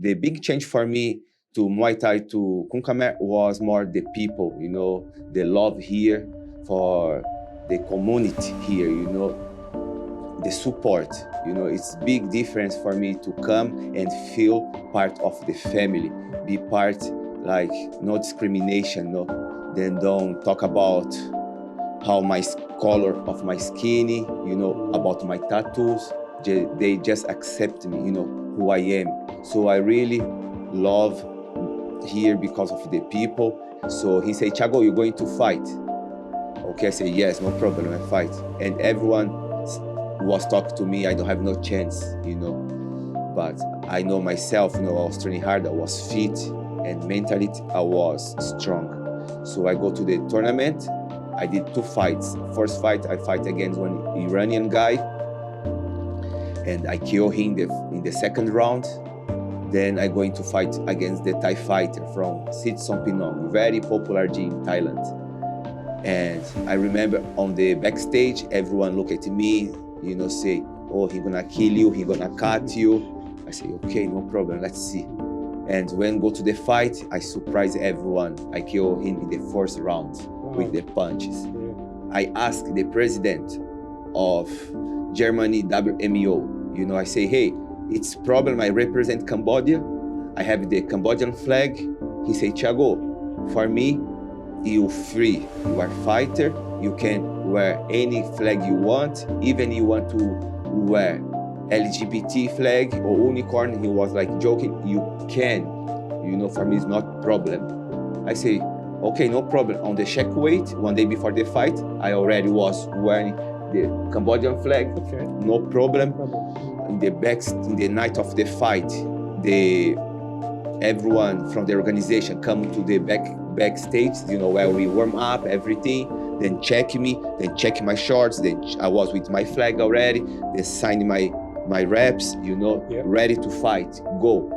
the big change for me to Muay Thai to Kun Khmer was more the people, the love here for the community here, the support. It's big difference for me to come and feel part of the family, be part, like, no discrimination, no. Then don't talk about how my color of my skin, about my tattoos. They just accept me, who I am. So I really love here because of the people. So he said, Thiago, you're going to fight. Okay, I say, yes, no problem, I fight. And everyone was talking to me, I don't have no chance, But I know myself, I was training hard, I was fit, and mentally I was strong. So I go to the tournament, I did 2 fights. First fight, I fight against one Iranian guy, and I kill him in the second round. Then I going to fight against the Thai fighter from Sit Sompinong, very popular gym in Thailand. And I remember on the backstage, everyone look at me, say, oh, he gonna kill you, he gonna cut you. I say, okay, no problem, let's see. And when go to the fight, I surprise everyone. I kill him in the first round with the punches. I asked the president of Germany WMO, I say, hey, it's problem I represent Cambodia. I have the Cambodian flag. He say, Thiago, for me, you free. You are fighter. You can wear any flag you want. Even you want to wear LGBT flag or unicorn. He was like joking. You can. For me, it's not problem. I say, okay, no problem. On the check weight, 1 day before the fight, I already was wearing the Cambodian flag. Okay. No problem. In the night of the fight, everyone from the organization come to the backstage, where we warm up everything, then check me, then check my shorts, then I was with my flag already, they signed my reps, ready to fight, go.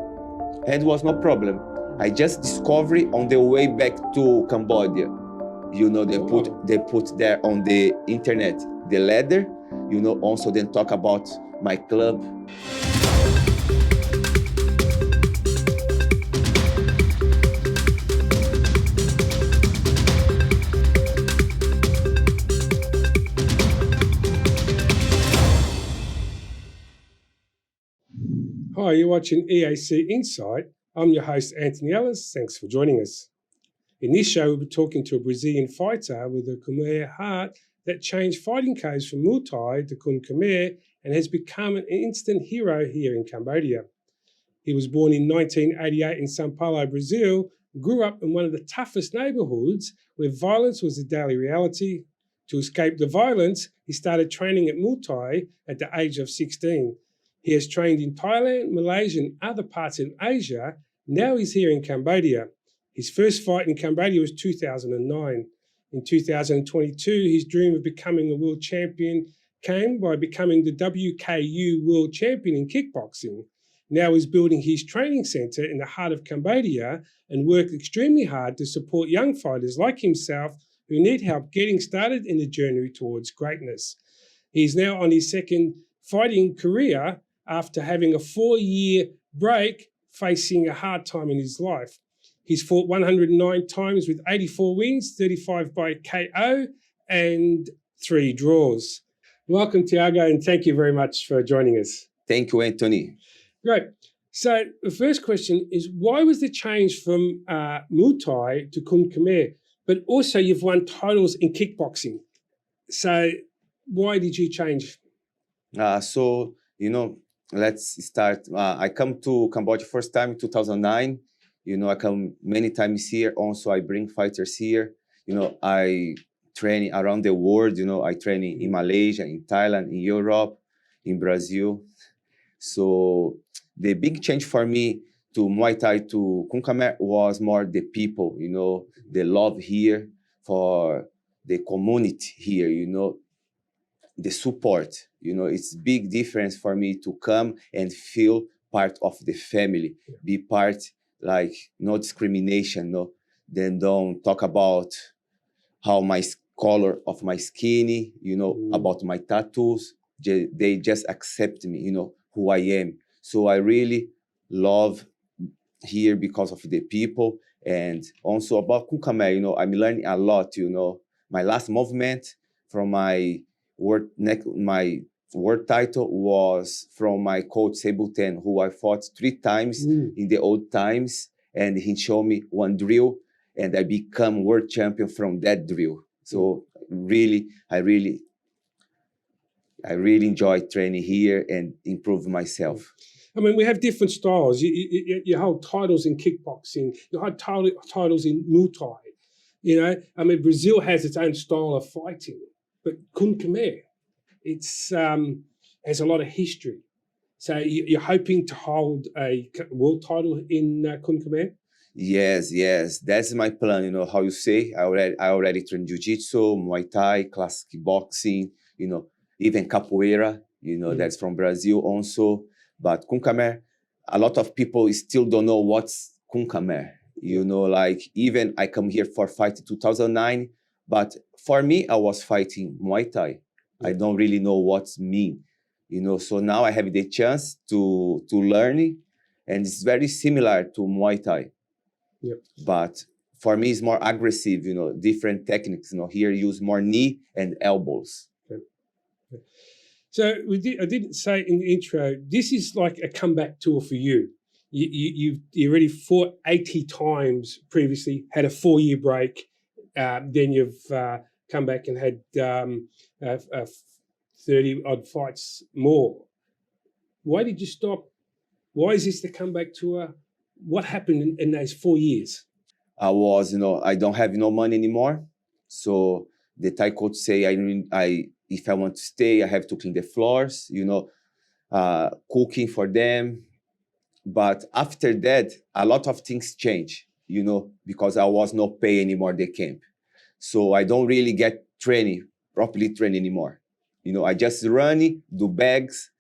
And it was no problem. I just discovered on the way back to Cambodia, they put there on the internet, the leather, also then talk about my club. Hi, you're watching EAC Insight. I'm your host, Anthony Ellis. Thanks for joining us. In this show, we'll be talking to a Brazilian fighter with a Khmer heart that changed fighting codes from Muay Thai to Kun Khmer and has become an instant hero here in Cambodia. He was born in 1988 in Sao Paulo, Brazil, grew up in one of the toughest neighborhoods where violence was a daily reality. To escape the violence, he started training at Muay Thai at the age of 16. He has trained in Thailand, Malaysia, and other parts in Asia. Now he's here in Cambodia. His first fight in Cambodia was 2009. In 2022, his dream of becoming a world champion came by becoming the WKU world champion in kickboxing. Now he's building his training center in the heart of Cambodia and worked extremely hard to support young fighters like himself who need help getting started in the journey towards greatness. He's now on his second fighting career after having a 4-year break, facing a hard time in his life. He's fought 109 times with 84 wins, 35 by KO, and 3 draws. Welcome, Thiago, and thank you very much for joining us. Thank you, Anthony. Great. So the first question is, why was the change from Muay Thai to Kun Khmer? But also you've won titles in kickboxing. So why did you change? Let's start. I come to Cambodia first time in 2009. I come many times here. Also, I bring fighters here. I train around the world. I train in Malaysia, in Thailand, in Europe, in Brazil. So the big change for me to Muay Thai to Kun Khmer was more the people, the love here for the community here, the support. It's big difference for me to come and feel part of the family, be part, like, no discrimination, no. Then don't talk about how my color of my skin, about my tattoos. They just accept me, who I am. So I really love here because of the people, and also about Kun Khmer. I'm learning a lot. My last movement from my world title was from my coach Sebuten, who I fought 3 times in the old times, and he showed me one drill, and I become world champion from that drill. So really, I really enjoy training here and improve myself. I mean, we have different styles. You hold titles in kickboxing. You hold titles in Muay Thai. I mean, Brazil has its own style of fighting, but Kun Khmer, it's has a lot of history. So you're hoping to hold a world title in Kun Khmer? Yes, that's my plan. How you say, I already train jiu-jitsu, Muay Thai, classic boxing, even capoeira, that's from Brazil also. But Kun Khmer, a lot of people still don't know what's Kun Khmer. Like even I come here for fight in 2009, but for me, I was fighting Muay Thai. I don't really know what's mean, so now I have the chance to learn it, and it's very similar to Muay Thai. Yep. But for me, it's more aggressive, different techniques. Here use more knee and elbows. Okay. So I didn't say in the intro, this is like a comeback tour for you. You already fought 80 times previously, had a 4-year break. Then you've come back and had 30 odd fights more. Why did you stop? Why is this the comeback tour? What happened in those 4 years? I don't have no money anymore. So the Thai coach say, if I want to stay, I have to clean the floors, cooking for them. But after that, a lot of things change, because I was not pay anymore the camp. So I don't really get properly train anymore. I just run, do bags,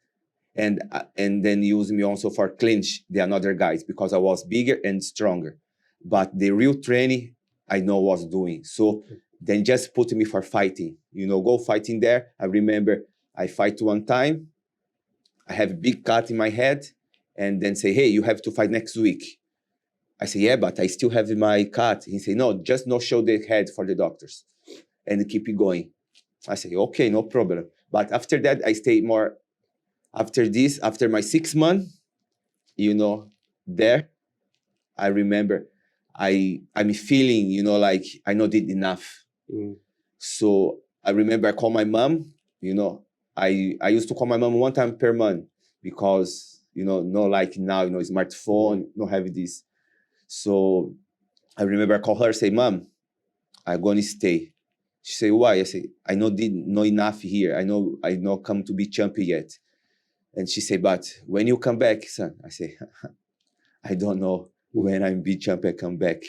and then use me also for clinch the another guys because I was bigger and stronger. But the real training, I know what I was doing. So then just put me for fighting, go fighting there. I remember I fight one time, I have a big cut in my head, and then say, hey, you have to fight next week. I say, yeah, but I still have my cut. He say, no, just not show the head for the doctors and keep it going. I say, okay, no problem. But after that, I stay more. After my 6 months, there, I remember I'm feeling, like I not did enough. So I remember I call my mom, I used to call my mom 1 time per month because, no like now, smartphone, no have this. So I remember I call her, say, Mom, I'm going to stay. She say, why? I say, I know did not enough here. I not come to be champion yet. And she say, but when you come back, son? I say, I don't know when I'm be champion come back.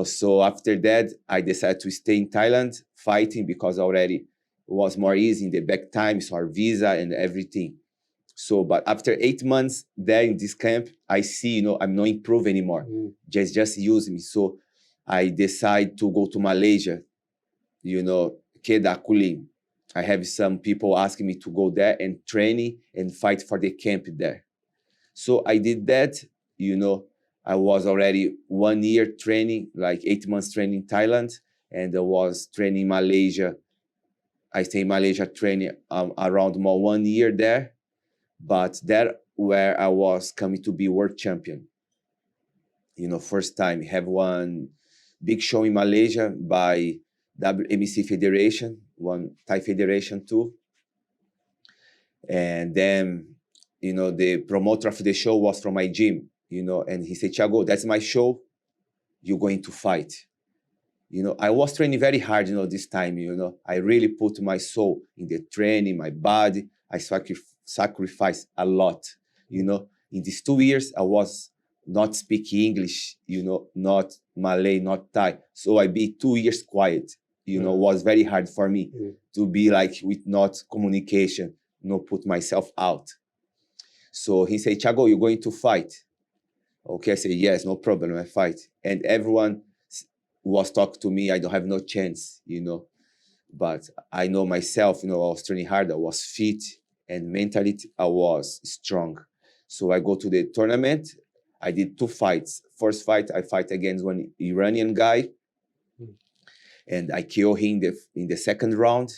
So after that, I decided to stay in Thailand fighting because already was more easy in the back times, our visa and everything. So, but after 8 months there in this camp, I see, I'm not improve anymore. Just use me. So I decide to go to Malaysia, Kedah Kulim. I have some people asking me to go there and train and fight for the camp there. So I did that, I was already 1 year training, like 8 months training in Thailand, and I was training Malaysia. I stay in Malaysia training around more 1 year there, but there where I was coming to be world champion. First time have one big show in Malaysia by WMC Federation, one Thai federation too. And then, the promoter of the show was from my gym, and he said, Thiago, that's my show. You're going to fight. I was training very hard, this time, I really put my soul in the training, my body. I sacrificed a lot, In these 2 years, I was not speaking English, not Malay, not Thai. So I be 2 years quiet, was very hard for me to be like with not communication, put myself out. So he said, Thiago, you're going to fight. Okay, I say, yes, no problem, I fight. And everyone was talking to me, I don't have no chance, But I know myself, I was training hard, I was fit, and mentally I was strong. So I go to the tournament. I did 2 fights. First fight, I fight against one Iranian guy, and I kill him in the second round.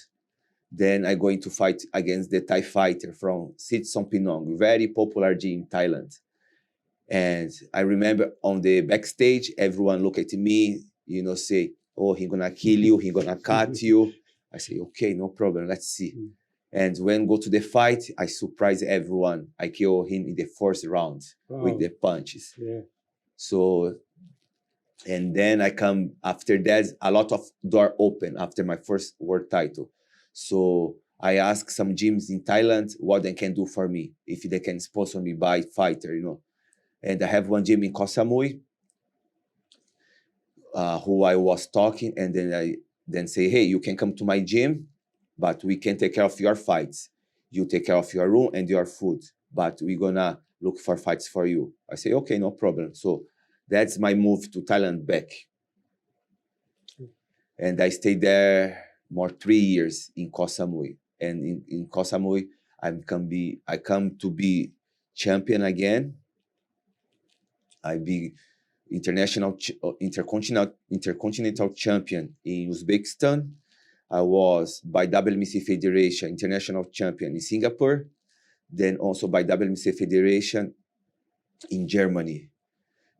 Then I going to fight against the Thai fighter from Sit Sompinong, very popular gym in Thailand. And I remember on the backstage, everyone look at me, say, oh, he gonna kill you, he gonna cut you. I say, okay, no problem, let's see. And when go to the fight, I surprise everyone. I kill him in the first round with the punches. Yeah. So, and then I come after that, a lot of door open after my first world title. So I ask some gyms in Thailand what they can do for me, if they can sponsor me by fighter, And I have one gym in Koh Samui, who I was talking, and then I then say, hey, you can come to my gym, but we can take care of your fights. You take care of your room and your food, but we're gonna look for fights for you. I say, okay, no problem. So that's my move to Thailand back. And I stayed there more 3 years in Koh Samui. And in Koh Samui, I come to be champion again. I be intercontinental champion in Uzbekistan. I was by WMC Federation international champion in Singapore, then also by WMC Federation in Germany.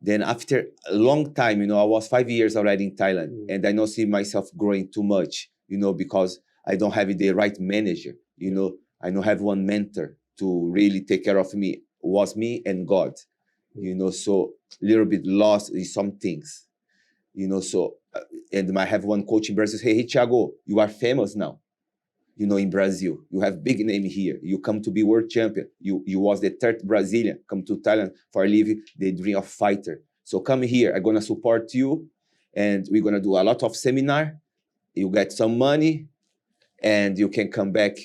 Then after a long time, I was 5 years already in Thailand, and I don't see myself growing too much, because I don't have the right manager, I don't have one mentor to really take care of me. It was me and God, so a little bit lost in some things, so, and I have one coach in Brazil say, hey, Thiago, you are famous now, in Brazil. You have big name here. You come to be world champion. You was the third Brazilian come to Thailand for living the dream of fighter. So come here. I'm going to support you, and we're going to do a lot of seminar. You get some money, and you can come back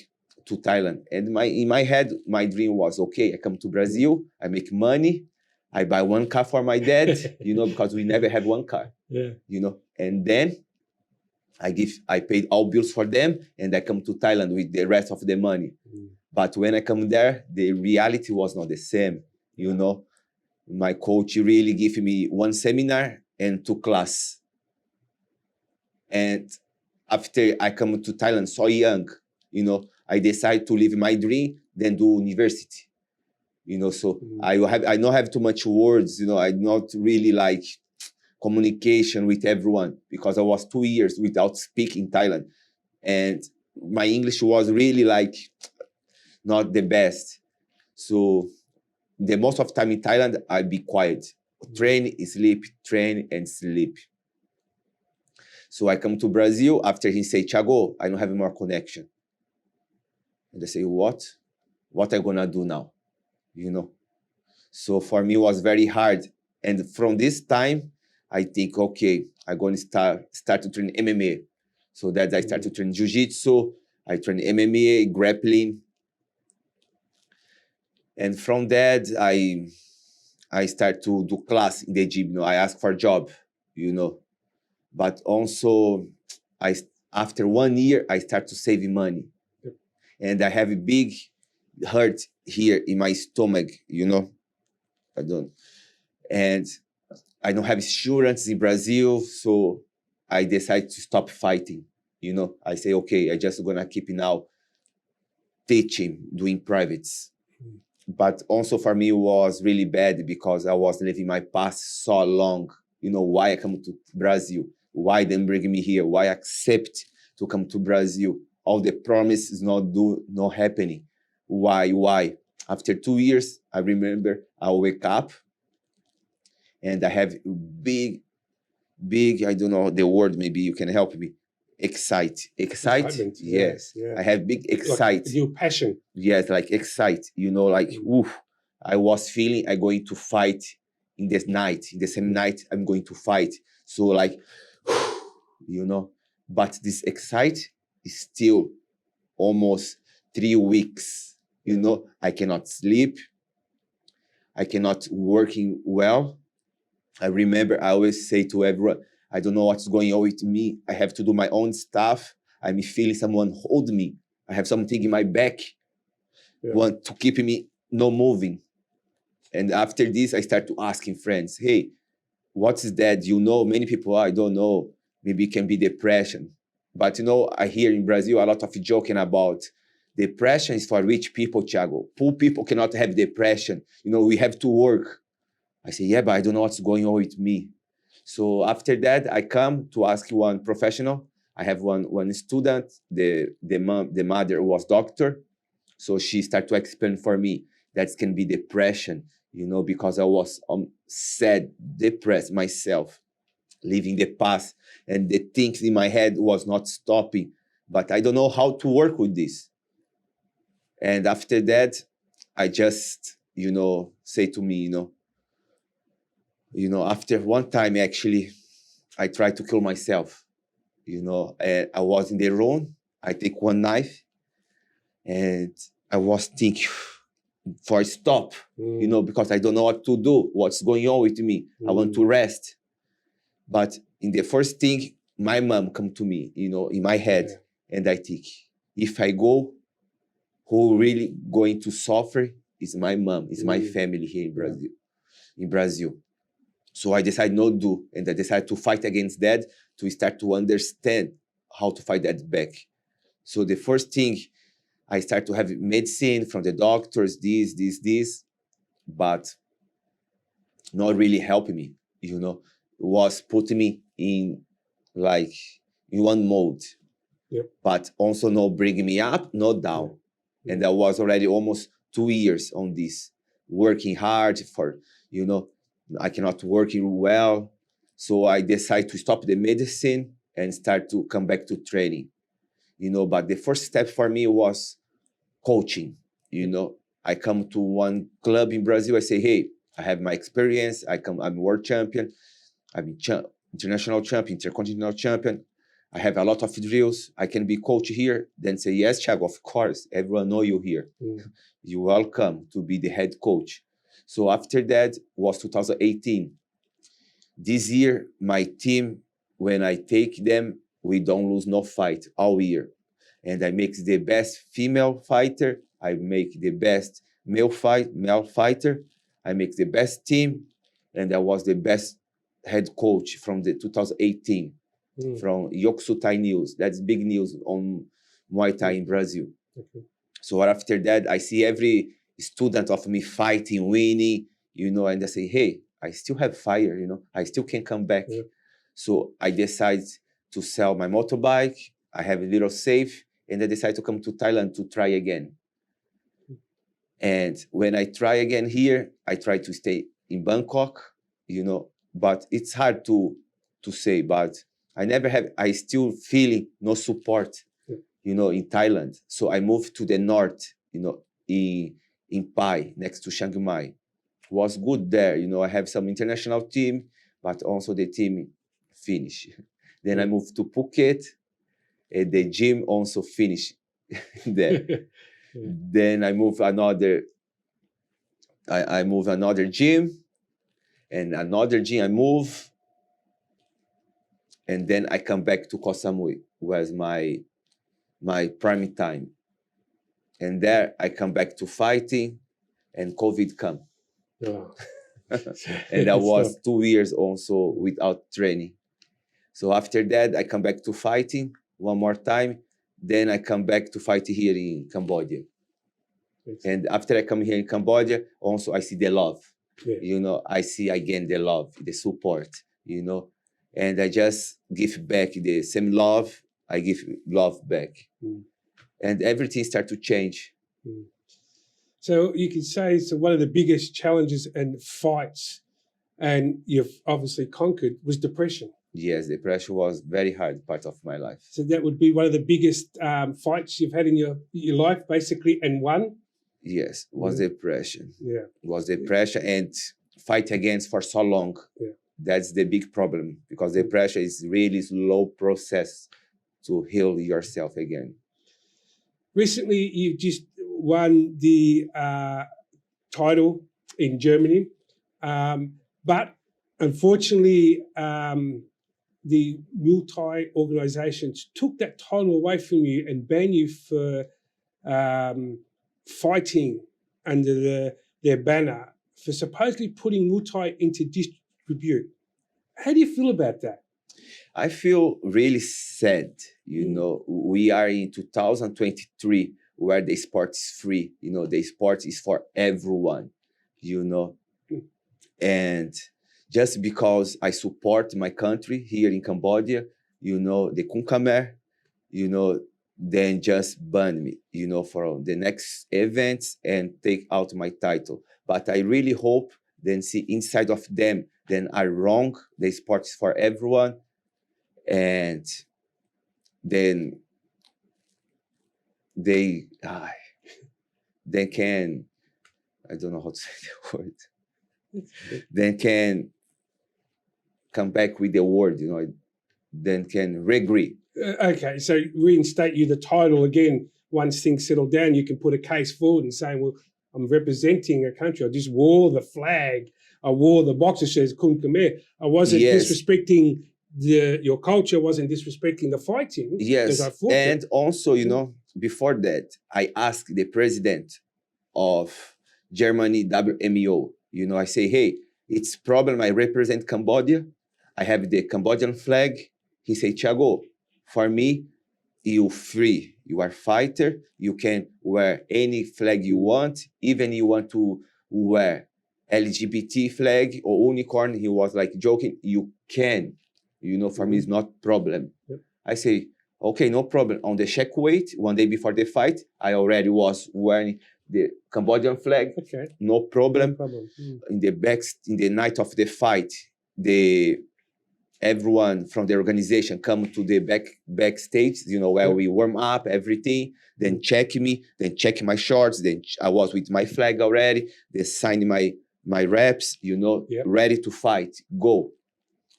to Thailand. And in my head, my dream was, okay, I come to Brazil, I make money, I buy one car for my dad, because we never have one car, and then I paid all bills for them, and I come to Thailand with the rest of the money. But when I come there, the reality was not the same, My coach really gave me one seminar and 2 class. And after I come to Thailand so young, I decide to live my dream, then do university. So I don't have too much words, I not really like communication with everyone, because I was 2 years without speaking Thailand, and my English was really like not the best. So the most of time in Thailand, I be quiet, train, sleep, train and sleep. So I come to Brazil after he say, Thiago, I don't have more connection. And I say, what I gonna do now? So for me, it was very hard. And from this time, I think, okay, I'm going to start to train MMA. So that I start to train jiu-jitsu, I train MMA, grappling. And from that, I start to do class in the gym. I ask for a job, But also, after 1 year, I start to save money. And I have a big hurt here in my stomach, And I don't have insurance in Brazil, so I decide to stop fighting. I say, okay, I just gonna keep now teaching, doing privates. But also for me, it was really bad because I was living my past so long. Why I come to Brazil? Why them bring me here? Why accept to come to Brazil? All the promises not happening. Why? After 2 years, I remember I wake up and I have big, I don't know the word, maybe you can help me. Excitement. Yes. Yeah. I have big excite. Like your passion. Yes, like excite. Oof. I was feeling I'm going to fight in this night. In the same night, I'm going to fight. So but this excite is still almost 3 weeks. I cannot sleep. I cannot working well. I remember I always say to everyone, I don't know what's going on with me. I have to do my own stuff. I'm feeling someone hold me. I have something in my back, want to keep me not moving. And after this, I start to asking friends, hey, what is that? You know, many people, I don't know, maybe it can be depression. But you know, I hear in Brazil a lot of joking about depression is for rich people, Thiago. Poor people cannot have depression. You know, we have to work. I say, yeah, but I don't know what's going on with me. So after that, I come to ask one professional. I have one student. The mother was doctor, so she started to explain for me that can be depression. You know, because I was sad, depressed myself, living the past, and the things in my head was not stopping. But I don't know how to work with this. And after that, I just, you know, say to me, after one time actually, I tried to kill myself. You know, and I was in the room. I take one knife, and I was thinking for a stop. You know, because I don't know what to do. What's going on with me? I want to rest. But in the first thing, my mom come to me, you know, in my head, and I think, if I go, who really going to suffer is my mom, is my family here in Brazil. In Brazil. So I decided not to do, and I decided to fight against that, to start to understand how to fight that back. So the first thing, I start to have medicine from the doctors, this, but not really helping me, you know, was putting me in one mode, but also not bringing me up, not down. And I was already almost 2 years on this, working hard for, you know, I cannot work well. So I decided to stop the medicine and start to come back to training, you know, but the first step for me was coaching. You know, I come to one club in Brazil, I say, hey, I have my experience, I'm world champion, I'm international champion, intercontinental champion, I have a lot of drills, I can be coach here. Then say, yes, Thiago, of course, everyone know you here. You're welcome to be the head coach. So after that was 2018. This year, my team, when I take them, we don't lose no fight all year. And I make the best female fighter, I make the best male fighter, I make the best team, and I was the best head coach from the 2018 from Yoksu Thai News. That's big news on Muay Thai in Brazil. So after that, I see every student of me fighting, winning, you know, and I say, hey, I still have fire, you know, I still can come back. So I decide to sell my motorbike. I have a little safe, and I decide to come to Thailand to try again. And when I try again here, I try to stay in Bangkok, you know, but it's hard to say, but I still feeling no support, you know, in Thailand. So I moved to the north, you know, in Pai, next to Chiang Mai. Was good there, you know, I have some international team, but also the team finished. Then I moved to Phuket, and the gym also finished there. Then I moved another gym, and another gym I move, and then I come back to Koh Samui, was my prime time. And there I come back to fighting, and COVID come. And I was 2 years also without training. So after that, I come back to fighting one more time. Then I come back to fight here in Cambodia. And after I come here in Cambodia, also I see the love. You know, I see again the love, the support, you know. And I just give back the same love. I give love back. And everything start to change. So you can say it's one of the biggest challenges and fights, and you've obviously conquered, was depression. Yes, depression was very hard part of my life. So that would be one of the biggest fights you've had in your life, basically, and won? Yes, was depression. Yeah. Was depression and fight against for so long. That's the big problem, because depression is really slow process to heal yourself again. Recently, you've just won the title in Germany, but unfortunately, the Muay Thai organisations took that title away from you and banned you for fighting under their banner for supposedly putting Muay Thai into disrepute. How do you feel about that? I feel really sad. You know, we are in 2023 where the sport is free. You know, the sport is for everyone, you know. And just because I support my country here in Cambodia, you know, the Kun Khmer, you know, then just ban me, you know, for the next events and take out my title. But I really hope then see inside of them, then are wrong. The sport is for everyone. And then they can, I don't know how to say the word, then can come back with the word, you know, then can regree. Okay, so reinstate you the title again. Once things settle down, you can put a case forward and say, well, I'm representing a country. I just wore the flag. I wore the boxer shirts, Kun Khmer. I wasn't disrespecting your culture, wasn't disrespecting the fighting. Yes, and also, you know, before that, I asked the president of Germany, WMO, you know, I say, hey, it's problem I represent Cambodia. I have the Cambodian flag. He say, Thiago, for me, you free. You are fighter. You can wear any flag you want. Even you want to wear LGBT flag or unicorn. He was like joking. You can. You know, for me, it's not problem. Yep. I say, okay, no problem. On the check weight, one day before the fight, I already was wearing the Cambodian flag. Okay. No problem. No problem. In the night of the fight, everyone from the organization come to the backstage, you know, where we warm up everything, then check me, then check my shorts, then I was with my flag already, they signed my reps, you know, ready to fight, go.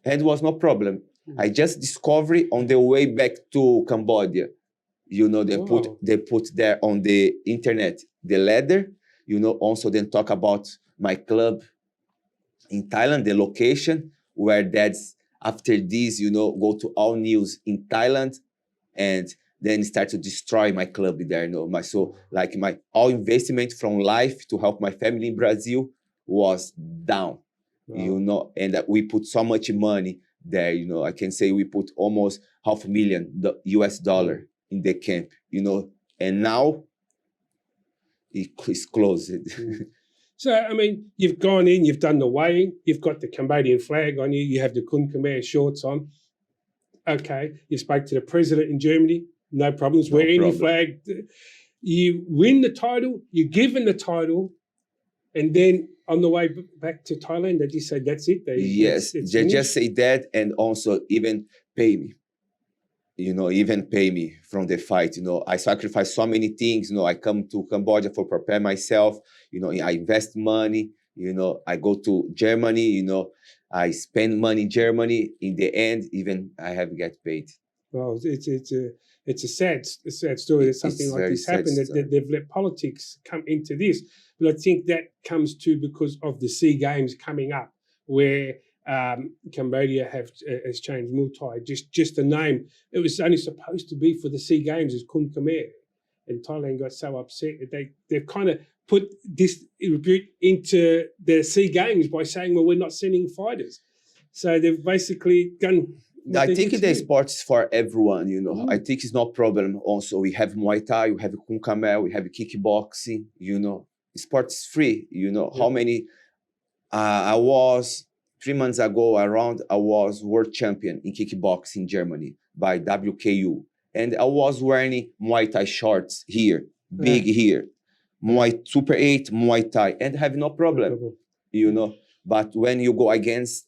And it was no problem. I just discovered on the way back to Cambodia, you know, they put there on the internet, the letter, you know, also then talk about my club in Thailand, the location where that's, after this, you know, go to all news in Thailand and then start to destroy my club there. You know, so like my all investment from life to help my family in Brazil was down, you know, and we put so much money there, you know, I can say we put almost $500,000 US in the camp, you know, and now it's closed. So, I mean, you've gone in, you've done the weighing, you've got the Cambodian flag on you, you have the Kun Khmer shorts on. Okay, you spoke to the president in Germany, no problems, wear any flag. You win the title, you're given the title, and then on the way back to Thailand, they just say, that's it? They just say that, and also even pay me. You know, even pay me from the fight. You know, I sacrifice so many things. You know, I come to Cambodia for prepare myself. You know, I invest money. You know, I go to Germany. You know, I spend money in Germany. In the end, even I have get paid. Well, it's a sad story that something like this happened. That they've let politics come into this, but I think that comes too because of the SEA Games coming up, where Cambodia has changed Muay Thai. Just the name. It was only supposed to be for the SEA Games as Kun Khmer, and Thailand got so upset that they've kind of put this rebuke into the SEA Games by saying, well, we're not sending fighters. So they've basically done. I think the sport is for everyone, you know. I think it's no problem. Also, we have Muay Thai, we have Kun Khmer, we have kickboxing, you know. Sport is free, you know. How many? I was 3 months ago around, I was world champion in kickboxing in Germany by WKU. And I was wearing Muay Thai shorts here, big here. Super 8, Muay Thai, and have no problem, you know. But when you go against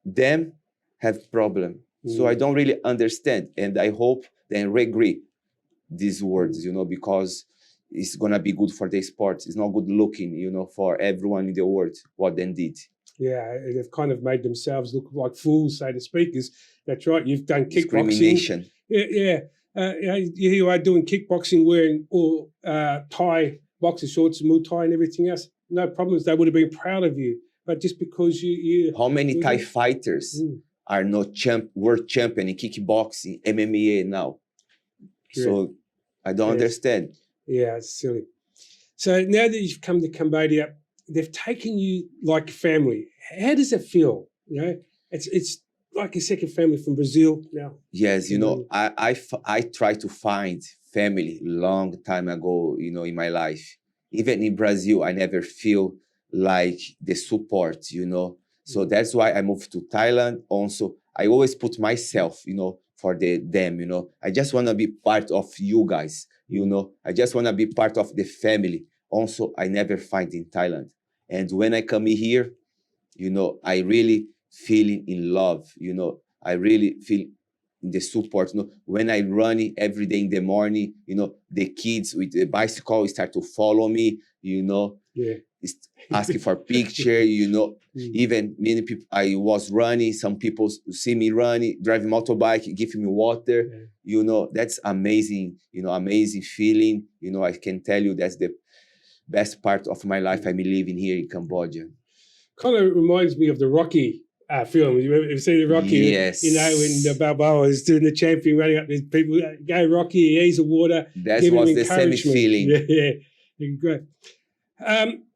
them, have problem. So I don't really understand. And I hope they agree these words, you know, because it's going to be good for the sport. It's not good looking, you know, for everyone in the world, what they did. Yeah, they've kind of made themselves look like fools, so to speak. That's right. You've done kickboxing. Discrimination. Yeah. You are doing kickboxing wearing all Thai boxer shorts, Muay Thai and everything else. No problems. They would have been proud of you. But just because you how many Thai fighters are not world champion in kickboxing, MMA now? True. So I don't understand. Yeah, it's silly. So now that you've come to Cambodia, they've taken you like family. How does it feel? You know, it's like a second family from Brazil now. Yes, I try to find family long time ago, in my life. Even in Brazil, I never feel like the support, So that's why I moved to Thailand. Also, I always put myself, for them, I just want to be part of you guys, I just want to be part of the family. Also, I never find in Thailand. And when I come here, I really feel in love, I really feel the support. When I run every day in the morning, the kids with the bicycle start to follow me, Yeah. asking for picture, even many people, I was running, some people see me running, driving motorbike, give me water, that's amazing, amazing feeling. I can tell you that's the best part of my life I'm living here in Cambodia. Kind of reminds me of the Rocky film. You've seen the Rocky? Yes. When the Balboa is doing the champion, running up, there's people, go Rocky, he's a water. That was the same feeling. Yeah, great.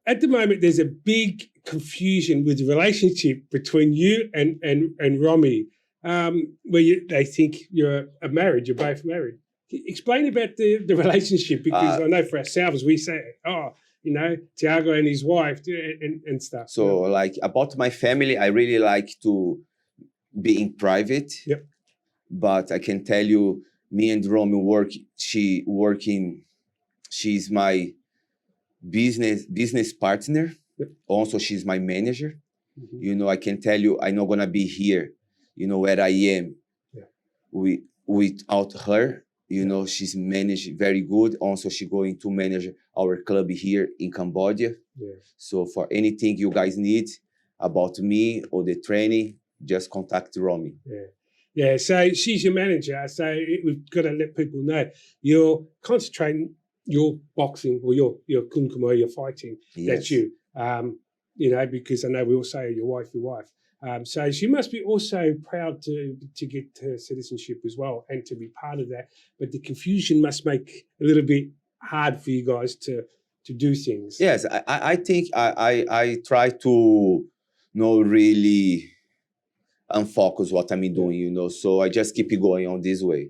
At the moment, there's a big confusion with the relationship between you and Romy, where they think you're married, you're both married. Explain about the relationship, because I know for ourselves, we say, Thiago and his wife and stuff. So about my family, I really like to be in private. Yep. But I can tell you, me and Romy she's my business partner. Yep. Also, she's my manager. Mm-hmm. I can tell you, I'm not gonna be here, where I am, without her. She's managed very good. Also, she's going to manage our club here in Cambodia. Yeah. So for anything you guys need about me or the training, just contact Romy. Yeah. So she's your manager. So we've got to let people know you're concentrating your boxing or your Kun Khmer, your fighting. Yes. That's you. Because I know we all say your wife. So she must be also proud to get her citizenship as well and to be part of that. But the confusion must make a little bit hard for you guys to do things. Yes, I think I try to not really unfocus what I'm doing, so I just keep it going on this way.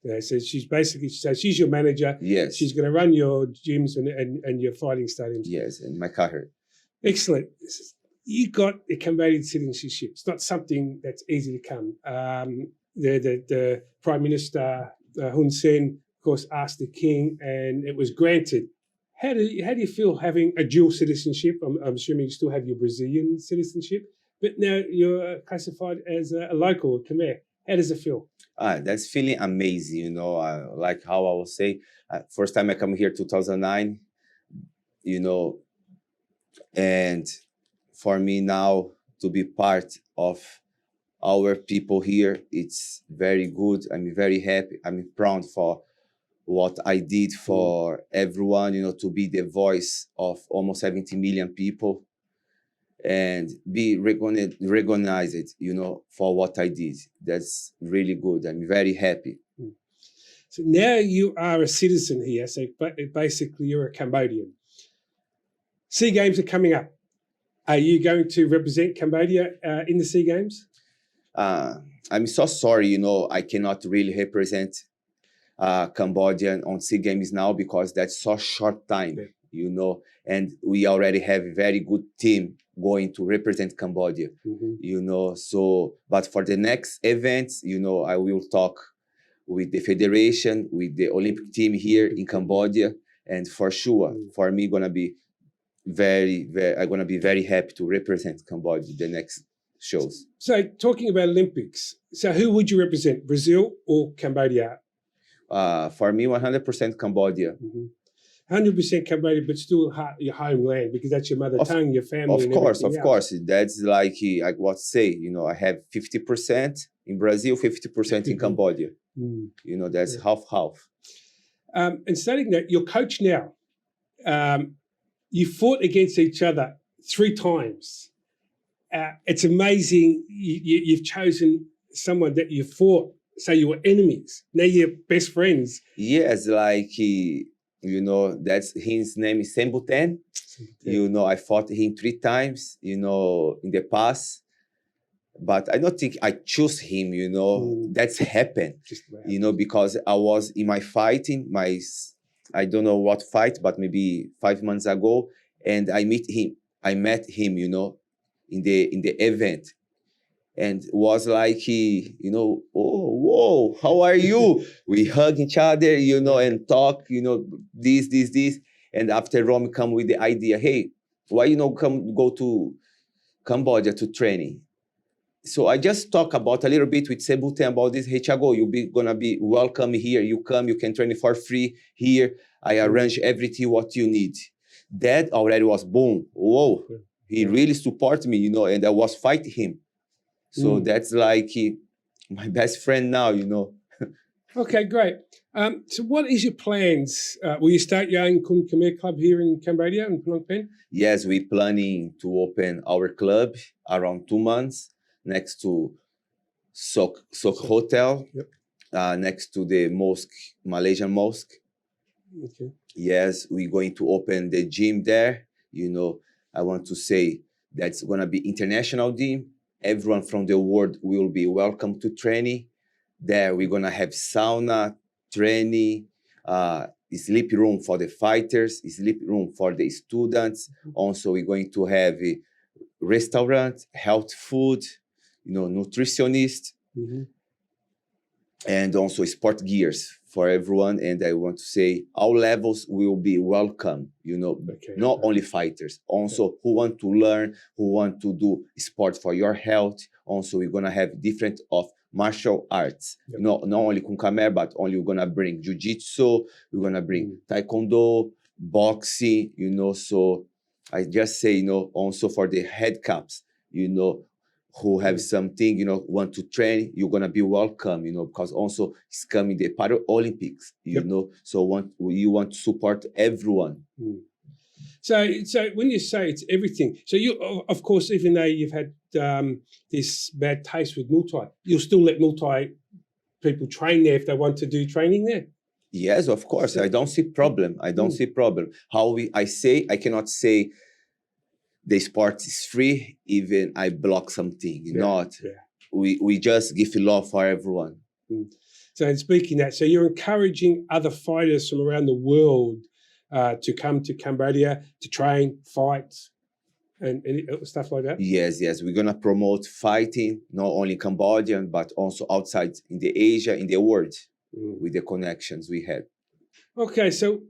Yeah, so she's your manager. Yes. She's going to run your gyms and your fighting stadiums. Yes, and my car. Excellent. You got a Cambodian citizenship. It's not something that's easy to come. The Prime Minister, Hun Sen, of course, asked the King, and it was granted. How do you feel having a dual citizenship? I'm assuming you still have your Brazilian citizenship, but now you're classified as a local, Khmer. How does it feel? That's feeling amazing, like how I will say, first time I come here 2009, and for me now to be part of our people here, it's very good. I'm very happy. I'm proud for what I did for everyone, to be the voice of almost 70 million people and be recognized, for what I did. That's really good. I'm very happy. So now you are a citizen here. So basically you're a Cambodian. SEA Games are coming up. Are you going to represent Cambodia in the SEA Games? I'm so sorry, I cannot really represent Cambodia on SEA Games now because that's so short time, and we already have a very good team going to represent Cambodia, so, but for the next events, I will talk with the federation, with the Olympic team here in Cambodia, and for sure, for me, I'm gonna be very happy to represent Cambodia the next shows. So talking about Olympics, so who would you represent, Brazil or Cambodia? For me, 100% Cambodia. 100% Cambodia, but still your homeland because that's your mother tongue, your family. Of course. That's like what say, I have 50% in Brazil, 50% in Cambodia. That's half. And stating that, your coach now, you fought against each other 3 times. It's amazing you've chosen someone that you fought, so you were enemies. Now you're best friends. Yes, You know, that's his name is Sembuten. You know, I fought him 3 times, you know, in the past. But I don't think I choose him, you know. That's happened, you know, because I was in my fighting, I don't know what fight, but maybe 5 months ago, and I met him, you know, in the event, and was like you know, oh, whoa, how are you? We hug each other, you know, and talk, you know, this, and after Rome come with the idea, hey, why you know go to Cambodia to training? So I just talk about a little bit with Sebuten about this. Hey, Thiago, gonna be welcome here. You come, you can train for free here. I arrange everything what you need. That already was boom. Whoa, he really support me, you know, and I was fighting him. So that's like my best friend now, you know. Okay, great. So what is your plans? Will you start your own Kun Khmer club here in Cambodia, in Phnom Penh? Yes, we're planning to open our club around 2 months next to Sok Hotel, next to the mosque, Malaysian mosque. Okay. Yes, we're going to open the gym there. You know, I want to say that's going to be international gym. Everyone from the world will be welcome to training. There we're going to have sauna, training, sleep room for the fighters, sleep room for the students. Also, we're going to have a restaurant, health food, you know, nutritionist, and also sport gears for everyone. And I want to say all levels will be welcome, you know, not only fighters, also who want to learn, who want to do sport for your health. Also, we're going to have different of martial arts, not only Kun Khmer, but only we're going to bring jiu-jitsu, we're going to bring taekwondo, boxing, you know. So I just say, you know, also for the head caps, you know, who have something, you know, want to train, you're going to be welcome, you know, because also it's coming the Paralympics, you know, so you want to support everyone. So when you say it's everything, so you, of course, even though you've had this bad taste with Muay Thai, you'll still let Muay Thai people train there if they want to do training there? Yes, of course. So, I don't see problem. I don't see problem. I cannot say the sport is free, even I block something. We just give love for everyone. So in speaking that, so you're encouraging other fighters from around the world to come to Cambodia to train, fight, and stuff like that? Yes. We're going to promote fighting, not only Cambodian, but also outside in the Asia, in the world, with the connections we had. Okay, so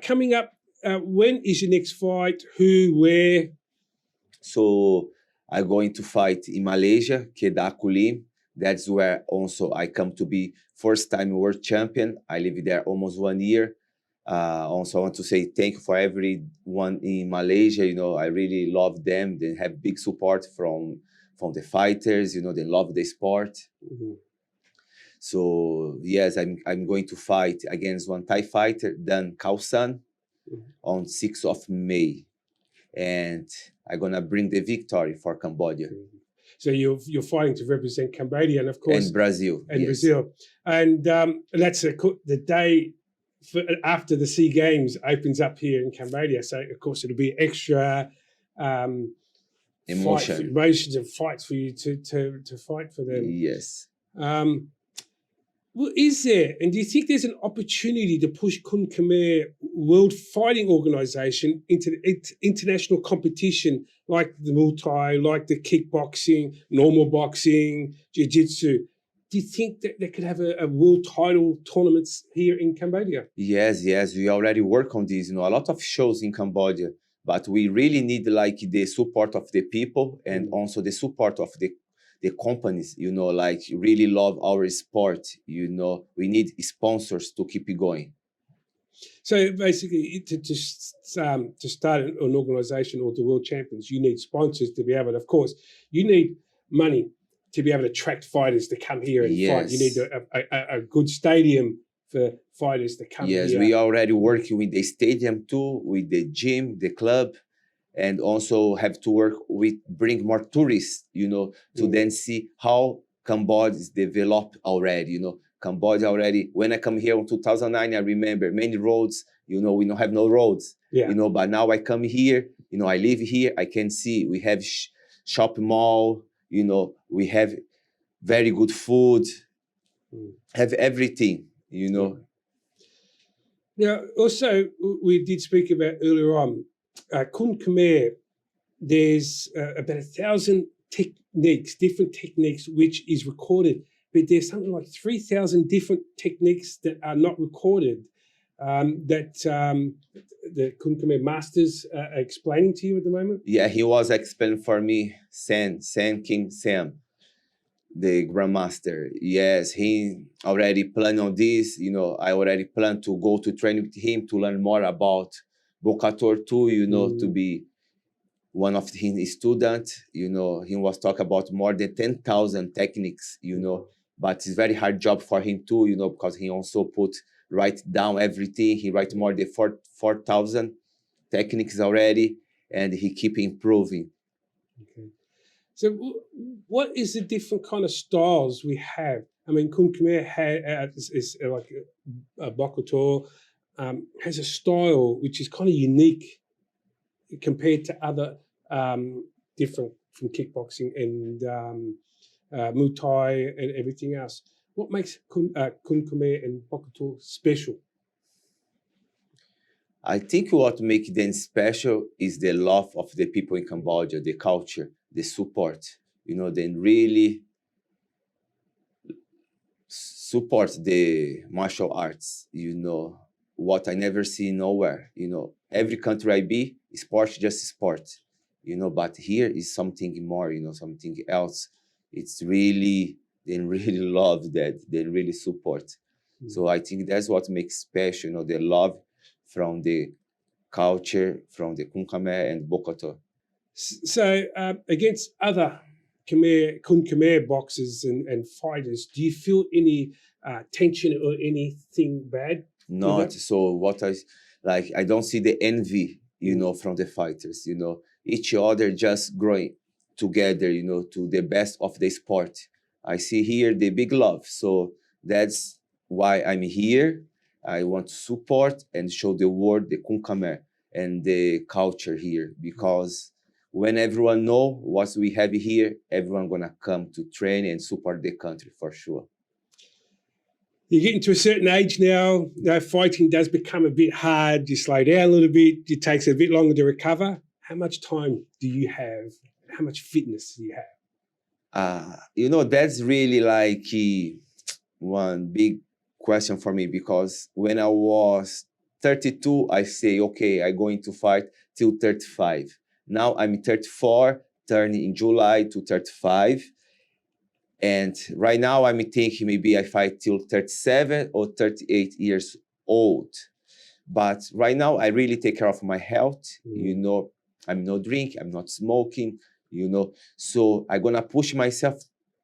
coming up, when is your next fight? Who, where? So I'm going to fight in Malaysia, Kedah Kulim. That's where also I come to be first time world champion. I live there almost 1 year. Also, I want to say thank you for everyone in Malaysia. You know, I really love them. They have big support from the fighters. You know, they love the sport. So yes, I'm going to fight against one Thai fighter, Dan Kausan, on 6th of May. And I'm gonna bring the victory for Cambodia. So you're fighting to represent Cambodia, and of course, and Brazil, Brazil, and that's the day after the SEA Games opens up here in Cambodia. So of course it'll be extra emotions and fights for you to fight for them. Yes. Well, is there, and do you think there's an opportunity to push Kun Khmer World Fighting Organization into international competition like the Muay Thai, like the kickboxing, normal boxing, jiu-jitsu? Do you think that they could have a world title tournaments here in Cambodia? Yes. We already work on this. You know, a lot of shows in Cambodia, but we really need like the support of the people and also the support of the companies, you know, like really love our sport. You know, we need sponsors to keep it going. So basically, to start an organization or the world champions, you need sponsors to be able to, of course, you need money to be able to attract fighters to come here and fight. You need a good stadium for fighters to come here. Yes, we already working with the stadium too, with the gym, the club, and also have to work with bring more tourists, you know, to then see how Cambodia is developed already, you know. Cambodia already, when I come here in 2009, I remember many roads You know, we don't have no roads. Yeah. You know, but now I come here. You know, I live here. I can see we have shopping mall. You know, we have very good food. Have everything. You know. Now, also, we did speak about earlier on, Kun Khmer, there's about 1,000 techniques, different techniques, which is recorded, but there's something like 3,000 different techniques that are not recorded that the Kun Khmer masters are explaining to you at the moment? Yeah, he was explaining for me, Sam King Sam, the grandmaster. Yes, he already planned on this. You know, I already planned to go to train with him to learn more about Bokator too, you know, to be one of his students. You know, he was talking about more than 10,000 techniques, you know, but it's very hard job for him too, you know, because he also write down everything. He write more than 4,000 techniques already, and he keep improving. Okay. So what is the different kind of styles we have? I mean, Kun Khmer is like a Bokator, has a style which is kind of unique compared to other different from kickboxing and Muay Thai and everything else. What makes Kun Khmer and Bokator special? I think what makes them special is the love of the people in Cambodia, the culture, the support. You know, they really support the martial arts, you know, what I never see nowhere. You know, every country I be, sport just sport, you know, but here is something more, you know, something else. It's really, they really love that. They really support. So I think that's what makes special, you know, the love from the culture, from the Kun Khmer and Bokator. So against other Kun Khmer boxers and fighters, do you feel any tension or anything bad? Not so what I don't see the envy, you know, from the fighters, you know, each other just growing together, you know, to the best of the sport. I see here the big love. So that's why I'm here. I want to support and show the world the Kun Khmer and the culture here, because when everyone know what we have here, everyone gonna come to train and support the country for sure. You're getting to a certain age now, fighting does become a bit hard. You slow down a little bit. It takes a bit longer to recover. How much time do you have? How much fitness do you have? You know, that's really like one big question for me, because when I was 32, I say, okay, I'm going to fight till 35. Now I'm 34, turning in July to 35. And right now I'm thinking maybe I fight till 37 or 38 years old. But right now I really take care of my health. You know, I'm not drinking, I'm not smoking, you know. So I'm gonna push myself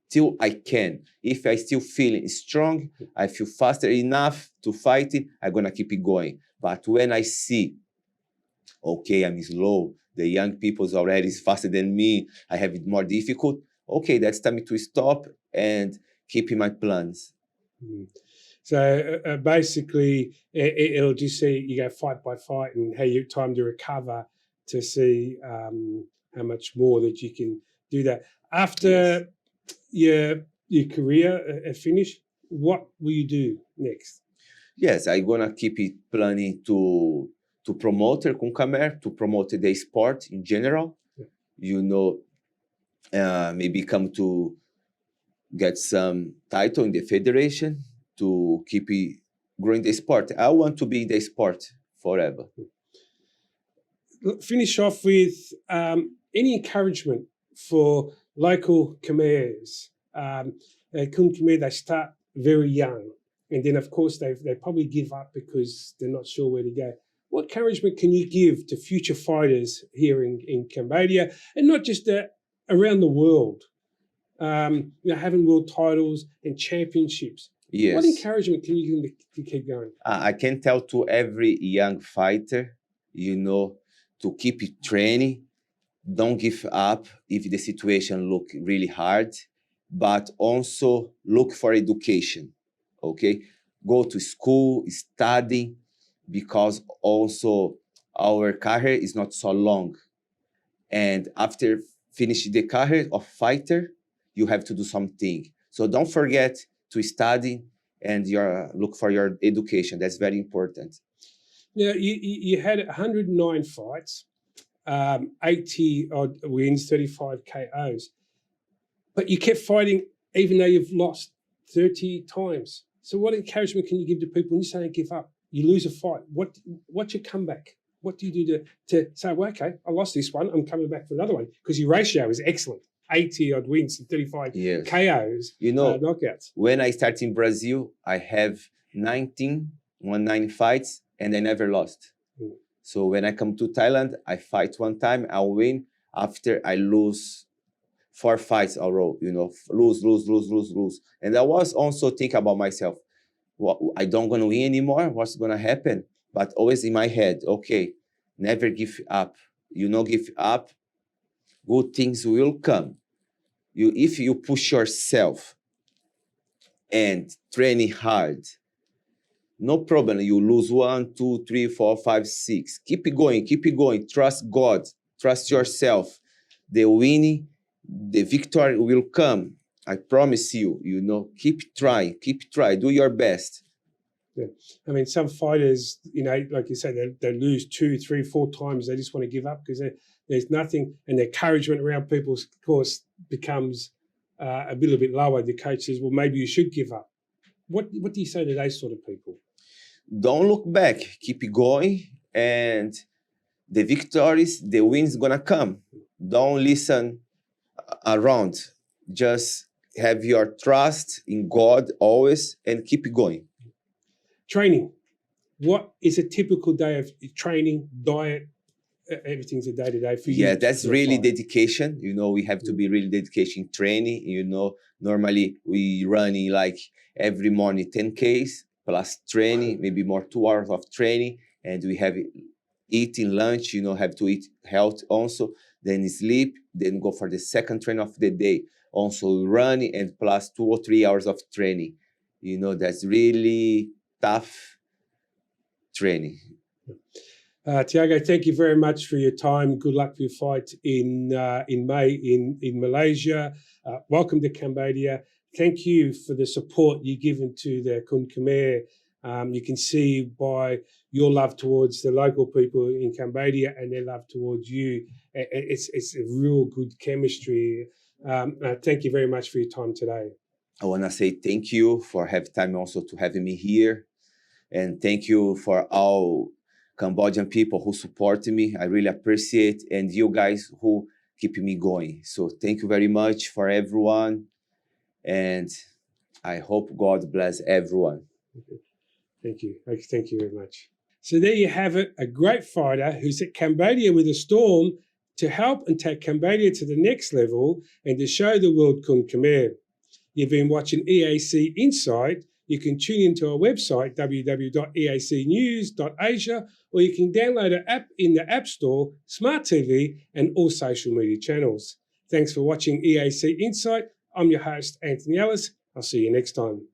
till I can. If I still feeling strong, I feel faster enough to fight it, I'm gonna keep it going. But when I see, okay, I'm slow, the young people is already faster than me, I have it more difficult, okay, that's time to stop and keep in my plans. So basically, it'll just see you go fight by fight and how you time to recover to see how much more that you can do that. After your career finished, what will you do next? Yes, I'm gonna keep it planning to promote Kun Khmer, to promote the sport in general. You know, maybe come to get some title in the federation to keep it growing the sport. I want to be in the sport forever. Finish off with any encouragement for local Khmers. Kun Khmer, they start very young, and then of course they probably give up because they're not sure where to go. What encouragement can you give to future fighters here in Cambodia, and not just around the world? You know, having world titles and championships. Yes. What encouragement can you give them to keep going? I can tell to every young fighter, you know, to keep training. Don't give up if the situation look really hard, but also look for education, okay? Go to school, study. because also our career is not so long. And after finish the career of fighter, you have to do something. So don't forget to study and look for your education. That's very important. Now, you had 109 fights, 80 odd wins, 35 KOs, but you kept fighting even though you've lost 30 times. So what encouragement can you give to people when you say don't give up? You lose a fight. What's your comeback? What do you do to say, well, okay, I lost this one, I'm coming back for another one? Because your ratio is excellent. 80 odd wins and 35 KOs, knockouts. When I started in Brazil, I have 19 fights and I never lost. So when I come to Thailand, I fight one time, I'll win. After I lose 4 fights a row, lose. And I was also thinking about myself, well, I don't gonna win anymore, what's gonna happen? But always in my head, okay, never give up. Give up, good things will come. If you push yourself and training hard, no problem. You lose 1, 2, 3, 4, 5, 6. Keep it going. Trust God. Trust yourself. The winning, the victory will come. I promise you. Keep trying. Do your best. Yeah, I mean, some fighters, like you say, they lose 2, 3, 4 times. They just want to give up because there's nothing, and the encouragement around people, of course, becomes a little bit lower. The coach says, well, maybe you should give up. What do you say to those sort of people? Don't look back. Keep it going, and the victories, the wins gonna come. Don't listen around. Just have your trust in God always, and keep it going. Training. What is a typical day of training, diet? Everything's a day-to-day for you. Yeah, that's really dedication. We have to be really dedication training. Normally we running like every morning 10Ks plus training, maybe more 2 hours of training. And we have eating lunch, have to eat health also. Then sleep, then go for the second train of the day. Also running and plus 2 or 3 hours of training. That's really tough training. Thiago, thank you very much for your time. Good luck for your fight in May in Malaysia. Welcome to Cambodia. Thank you for the support you've given to the Kun Khmer. You can see by your love towards the local people in Cambodia and their love towards you. It's a real good chemistry. Thank you very much for your time today. I want to say thank you for having time also to having me here. And thank you for all Cambodian people who support me. I really appreciate, and you guys who keep me going. So thank you very much for everyone. And I hope God bless everyone. Okay. Thank you. Thank you very much. So there you have it, a great fighter who's at Cambodia with a storm to help and take Cambodia to the next level and to show the world Kun Khmer. You've been watching EAC Insight. You can tune into our website, www.eacnews.asia, or you can download an app in the App Store, Smart TV, and all social media channels. Thanks for watching EAC Insight. I'm your host, Anthony Ellis. I'll see you next time.